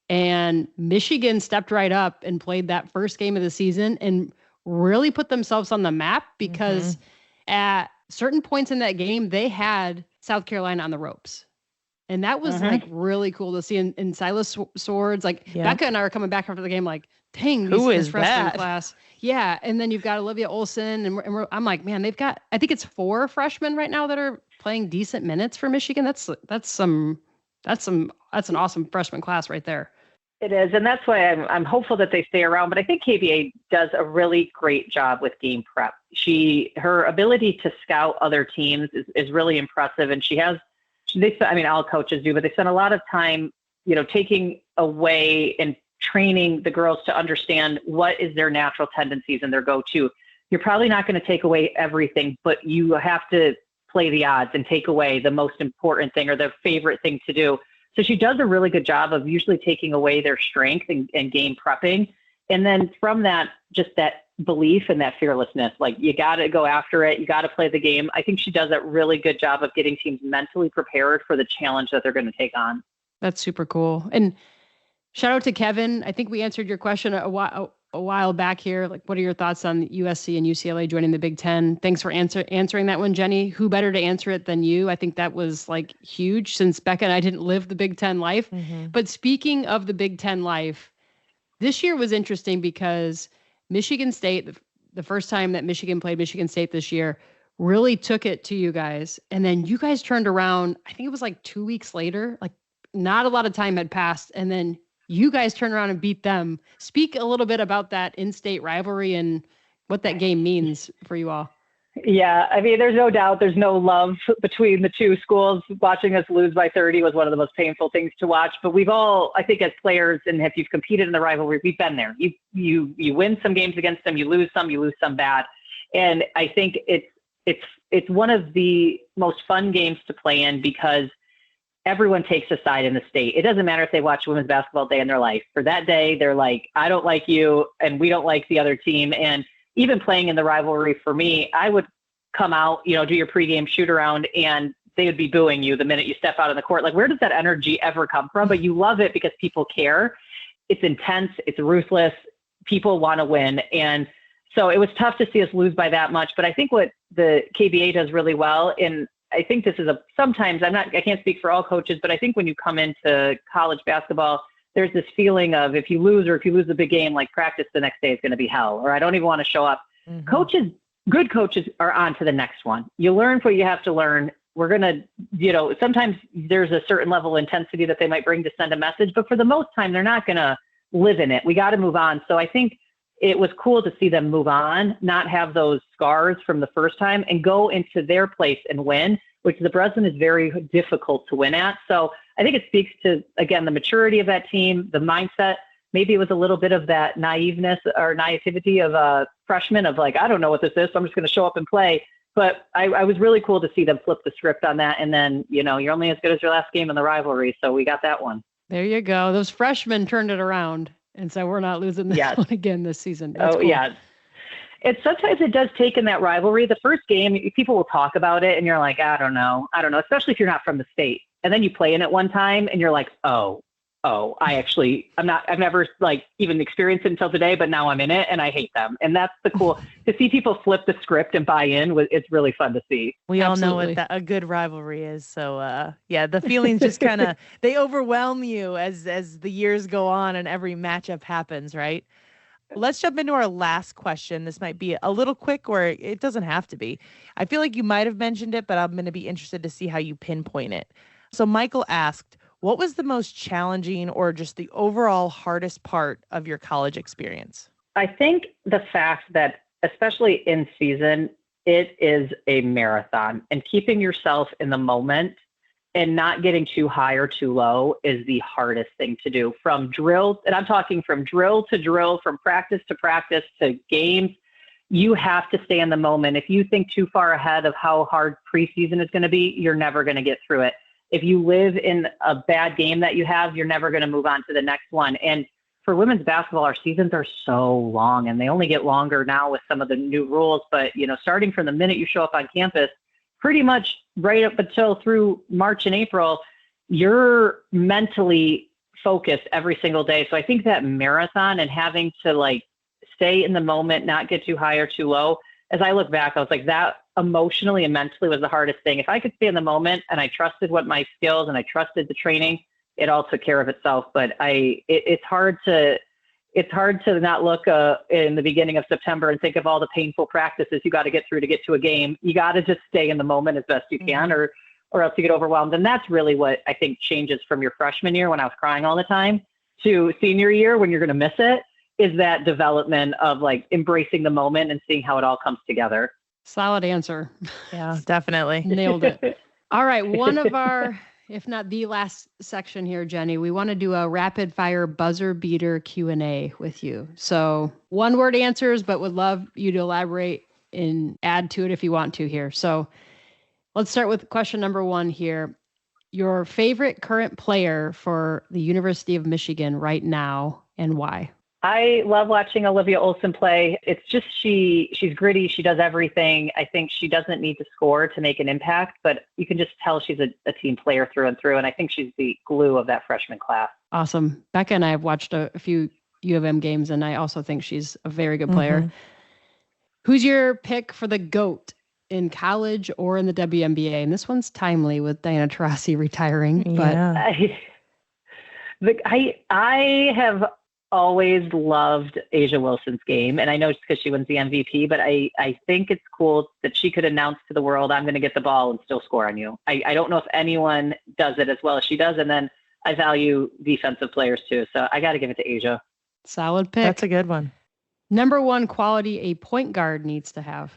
And Michigan stepped right up and played that first game of the season and really put themselves on the map because at certain points in that game, they had South Carolina on the ropes. And that was like really cool to see. And Silas Swords, like Becca and I are coming back after the game, like, dang, who is freshman that class? Yeah. And then you've got Olivia Olson, and I'm like, man, they've got, I think it's 4 freshmen right now that are playing decent minutes for Michigan. That's an awesome freshman class right there. It is, and that's why I'm hopeful that they stay around. But I think KBA does a really great job with game prep. Her ability to scout other teams is really impressive, and all coaches do, but they spend a lot of time, taking away and training the girls to understand what is their natural tendencies and their go-to. You're probably not going to take away everything, but you have to play the odds and take away the most important thing or the favorite thing to do. So she does a really good job of usually taking away their strength and game prepping. And then from that, just that belief and that fearlessness, like you got to go after it. You got to play the game. I think she does a really good job of getting teams mentally prepared for the challenge that they're going to take on. That's super cool. And shout out to Kevin. I think we answered your question a while back here. Like, what are your thoughts on USC and UCLA joining the Big Ten? Thanks for answering that one, Jenny. Who better to answer it than you? I think that was like huge since Becca and I didn't live the Big Ten life. But speaking of the Big Ten life, this year was interesting because Michigan State, the first time that Michigan played Michigan State this year, really took it to you guys. And then you guys turned around, I think it was like 2 weeks later, like not a lot of time had passed. And then you guys turned around and beat them. Speak a little bit about that in-state rivalry and what that game means for you all. Yeah, I mean, there's no doubt there's no love between the two schools. Watching us lose by 30 was one of the most painful things to watch. But we've all, I think, as players, and if you've competed in the rivalry, we've been there. You win some games against them, you lose some bad. And I think it's one of the most fun games to play in because everyone takes a side in the state. It doesn't matter if they watch women's basketball day in their life. For that day, they're like, I don't like you, and we don't like the other team. And even playing in the rivalry for me, I would come out, do your pregame shoot around, and they would be booing you the minute you step out on the court. Like, where does that energy ever come from? But you love it because people care. It's intense. It's ruthless. People want to win. And so it was tough to see us lose by that much. But I think what the KBA does really well, and I think this is sometimes I can't speak for all coaches, but I think when you come into college basketball, there's this feeling of if you lose a big game, like practice the next day is going to be hell, or I don't even want to show up. Mm-hmm. Good coaches are on to the next one. You learn what you have to learn. We're going to, sometimes there's a certain level of intensity that they might bring to send a message, but for the most time, they're not going to live in it. We got to move on. So I think it was cool to see them move on, not have those scars from the first time, and go into their place and win, which the Breslin is very difficult to win at. So I think it speaks to, again, the maturity of that team, the mindset. Maybe it was a little bit of that naiveness or naivety of a freshman of like, I don't know what this is, so I'm just going to show up and play. But I was really cool to see them flip the script on that. And then, you're only as good as your last game in the rivalry. So we got that one. There you go. Those freshmen turned it around. And so we're not losing this one again this season. That's cool. Yeah. Sometimes it does take in that rivalry. The first game, people will talk about it and you're like, I don't know, especially if you're not from the state. And then you play in it one time and you're like, I've never even experienced it until today, but now I'm in it and I hate them. And that's the cool to see people flip the script and buy in. It's really fun to see. We all know what a good rivalry is. So the feelings just kind of, they overwhelm you as the years go on and every matchup happens, right? Let's jump into our last question. This might be a little quick, or it doesn't have to be. I feel like you might have mentioned it, but I'm going to be interested to see how you pinpoint it. So Michael asked, what was the most challenging or just the overall hardest part of your college experience? I think the fact that, especially in season, it is a marathon, and keeping yourself in the moment and not getting too high or too low is the hardest thing to do. From drill, and I'm talking from drill to drill, from practice to games, you have to stay in the moment. If you think too far ahead of how hard preseason is going to be, you're never going to get through it. If you live in a bad game that you have, you're never going to move on to the next one. And for women's basketball, our seasons are so long, and they only get longer now with some of the new rules. But, starting from the minute you show up on campus, pretty much right up until through March and April, you're mentally focused every single day. So I think that marathon and having to stay in the moment, not get too high or too low. As I look back, I was like, that emotionally and mentally was the hardest thing. If I could stay in the moment and I trusted what my skills and I trusted the training, it all took care of itself. But it's hard to not look in the beginning of September and think of all the painful practices you got to get through to get to a game. You got to just stay in the moment as best you can, or else you get overwhelmed. And that's really what I think changes from your freshman year, when I was crying all the time, to senior year, when you're going to miss it, is that development of embracing the moment and seeing how it all comes together. Solid answer. Yeah, definitely. Nailed it. All right. One of our, if not the last section here, Jenny, we want to do a rapid fire buzzer beater Q&A with you. So 1-word answers, but would love you to elaborate and add to it if you want to here. So let's start with question number 1 here. Your favorite current player for the University of Michigan right now, and why? I love watching Olivia Olson play. It's just she's gritty. She does everything. I think she doesn't need to score to make an impact, but you can just tell she's a team player through and through. And I think she's the glue of that freshman class. Awesome. Becca and I have watched a few UofM games, and I also think she's a very good player. Mm-hmm. Who's your pick for the GOAT in college or in the WNBA? And this one's timely with Diana Taurasi retiring. Yeah. But I have always loved Asia Wilson's game. And I know it's because she wins the MVP, but I think it's cool that she could announce to the world, I'm going to get the ball and still score on you. I don't know if anyone does it as well as she does. And then I value defensive players too. So I got to give it to Asia. Solid pick. That's a good one. Number 1 quality a point guard needs to have.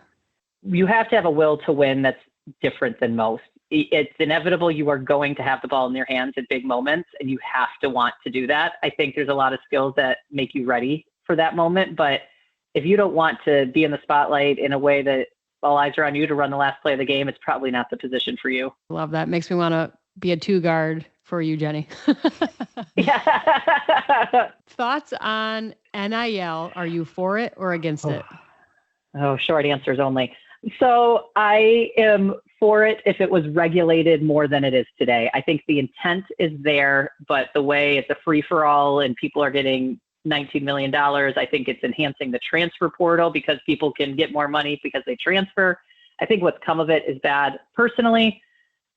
you have to have a will to win that's different than most. It's inevitable you are going to have the ball in your hands at big moments, and you have to want to do that. I think there's a lot of skills that make you ready for that moment, but if you don't want to be in the spotlight in a way that all eyes are on you to run the last play of the game, it's probably not the position for you. Love that. Makes me want to be a 2-guard for you, Jenny. Yeah. Thoughts on NIL? Are you for it or against it? Oh, short answers only. So I am for it if it was regulated more than it is today. I think the intent is there, but the way it's a free-for-all and people are getting $19 million, I think it's enhancing the transfer portal because people can get more money because they transfer. I think what's come of it is bad. Personally,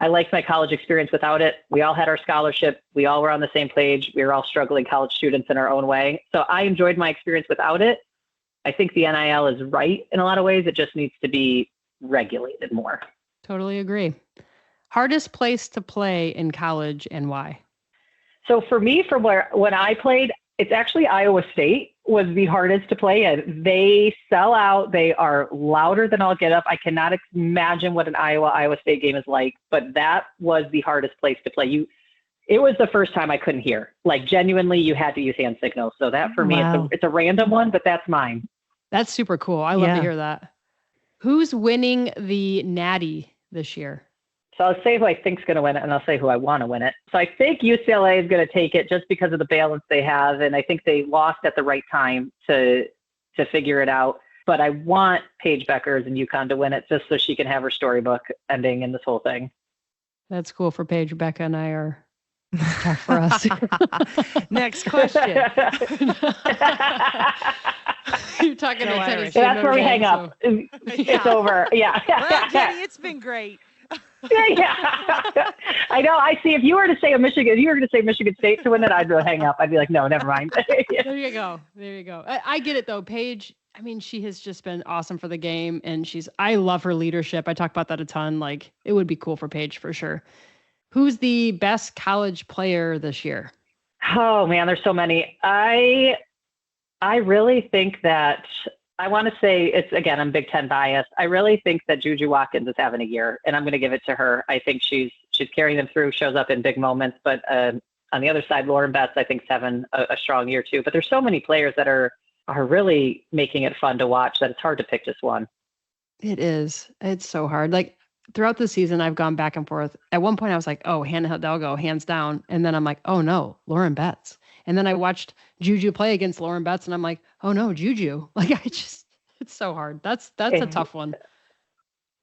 I liked my college experience without it. We all had our scholarship. We all were on the same page. We were all struggling college students in our own way. So I enjoyed my experience without it. I think the NIL is right in a lot of ways. It just needs to be regulated more. Totally agree. Hardest place to play in college and why? So for me, from when I played, it's actually Iowa State was the hardest to play in. They sell out. They are louder than all get up. I cannot imagine what an Iowa State game is like, but that was the hardest place to play. It was the first time I couldn't hear. Like genuinely, you had to use hand signals. So that for me, it's a random one, but that's mine. That's super cool. I love to hear that. Who's winning the Natty this year? So I'll say who I think is going to win it, and I'll say who I want to win it. So I think UCLA is going to take it just because of the balance they have, and I think they lost at the right time to figure it out. But I want Paige Beckers and UConn to win it just so she can have her storybook ending in this whole thing. That's cool for Paige. Becca and I are tough for us. Next question. You're talking to Tennessee. That's where we hang up. It's over. Yeah. Well, Jenny, it's been great. Yeah. I know. I see. If you were to say Michigan State to win it, I'd really hang up. I'd be like, no, never mind. There you go. I get it though. Paige, I mean, she has just been awesome for the game, and I love her leadership. I talk about that a ton. Like, it would be cool for Paige for sure. Who's the best college player this year? Oh man, there's so many. I really think that I want to say again, I'm Big Ten biased. I really think that Juju Watkins is having a year, and I'm going to give it to her. I think she's carrying them through, shows up in big moments. But on the other side, Lauren Betts, I think, is having a strong year too. But there's so many players that are really making it fun to watch that it's hard to pick just one. It is. It's so hard. Like throughout the season, I've gone back and forth. At one point, I was like, oh, Hannah Hidalgo, hands down. And then I'm like, oh no, Lauren Betts. And then I watched Juju play against Lauren Betts, and I'm like, oh no, Juju. Like it's so hard. That's a tough one.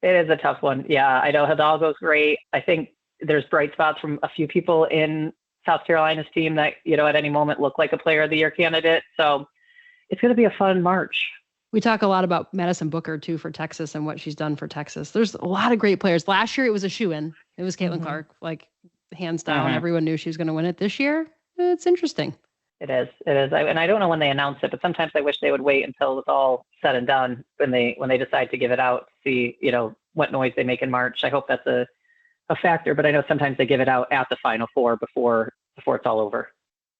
It is a tough one. Yeah, I know Hidalgo's great. I think there's bright spots from a few people in South Carolina's team that, at any moment look like a player of the year candidate. So it's going to be a fun March. We talk a lot about Madison Booker too for Texas and what she's done for Texas. There's a lot of great players. Last year it was a shoo-in. It was Caitlin Clark, like hands down. Everyone knew she was going to win it. This year, it's interesting. It is. And I don't know when they announce it, but sometimes I wish they would wait until it's all said and done when they decide to give it out to see, what noise they make in March. I hope that's a factor, but I know sometimes they give it out at the Final Four before it's all over.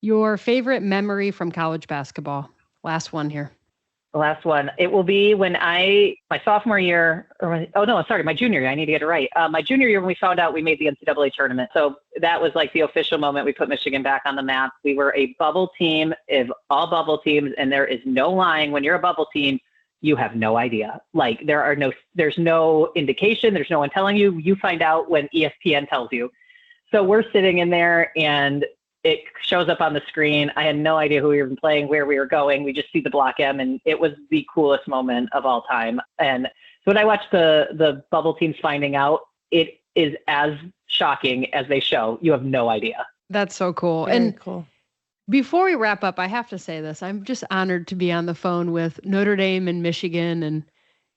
Your favorite memory from college basketball? Last one here. The last one. It will be when my sophomore year, my junior year. I need to get it right. My junior year when we found out we made the NCAA tournament. So that was like the official moment we put Michigan back on the map. We were a bubble team of all bubble teams, and there is no lying. When you're a bubble team, you have no idea. Like there's no indication. There's no one telling you. You find out when ESPN tells you. So we're sitting in there and it shows up on the screen. I had no idea who we were playing, where we were going. We just see the Block M, and it was the coolest moment of all time. And so when I watched the bubble teams finding out, it is as shocking as they show. You have no idea. That's so cool. Very cool. Before we wrap up, I have to say this. I'm just honored to be on the phone with Notre Dame and Michigan, and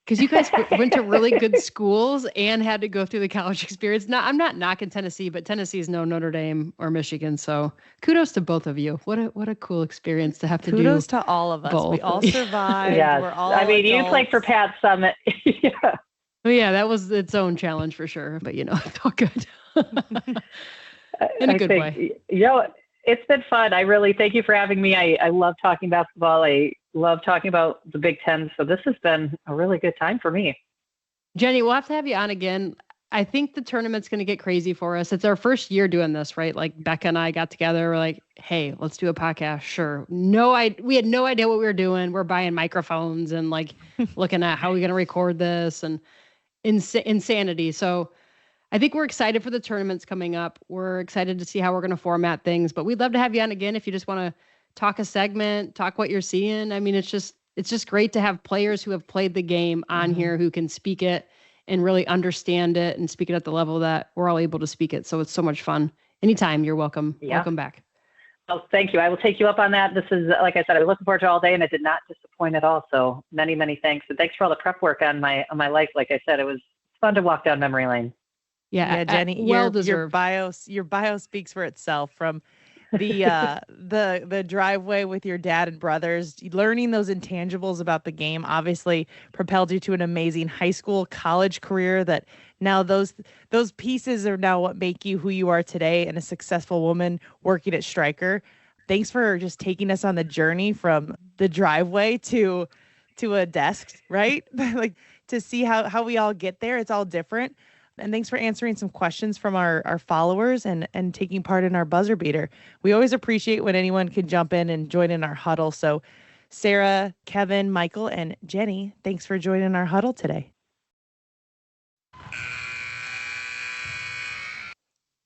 because you guys went to really good schools and had to go through the college experience. Now, I'm not knocking Tennessee, but Tennessee's no Notre Dame or Michigan. So kudos to both of you. What a cool experience to have to do. Kudos to all of us. Both. We all survived. Yes. We're all you adults. played for Pat Summit. Yeah. Well, yeah, that was its own challenge for sure. But, it's all good. In a good way. It's been fun. I really thank you for having me. I love talking basketball. I love talking about the Big Ten. So this has been a really good time for me. Jenny, we'll have to have you on again. I think the tournament's going to get crazy for us. It's our first year doing this, right? Like Becca and I got together. We're like, hey, let's do a podcast. Sure. We had no idea what we were doing. We're buying microphones and like looking at how we're going to record this and insanity. So I think we're excited for the tournaments coming up. We're excited to see how we're going to format things, but we'd love to have you on again if you just want to talk a segment, talk what you're seeing. I mean, it's just great to have players who have played the game on here who can speak it and really understand it and speak it at the level that we're all able to speak it. So it's so much fun. Anytime, you're welcome. Yeah. Welcome back. Oh, thank you. I will take you up on that. This is, like I said, I was looking forward to all day, and it did not disappoint at all. So many, many thanks. And thanks for all the prep work on my life. Like I said, it was fun to walk down memory lane. Yeah, Jenny, your bio speaks for itself. From the driveway with your dad and brothers, learning those intangibles about the game obviously propelled you to an amazing high school, college career that now those pieces are now what make you who you are today and a successful woman working at Stryker. Thanks for just taking us on the journey from the driveway to a desk, right? Like to see how we all get there. It's all different. And thanks for answering some questions from our followers and taking part in our buzzer beater. We always appreciate when anyone can jump in and join in our huddle. So Sarah, Kevin, Michael, and Jenny, thanks for joining our huddle today.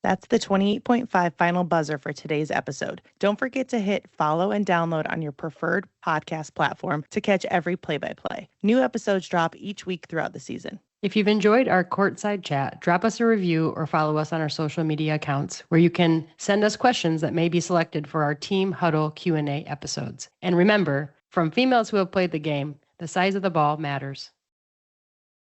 That's the 28.5 final buzzer for today's episode. Don't forget to hit follow and download on your preferred podcast platform to catch every play-by-play. New episodes drop each week throughout the season. If you've enjoyed our courtside chat, drop us a review or follow us on our social media accounts where you can send us questions that may be selected for our Team Huddle Q&A episodes. And remember, from females who have played the game, the size of the ball matters.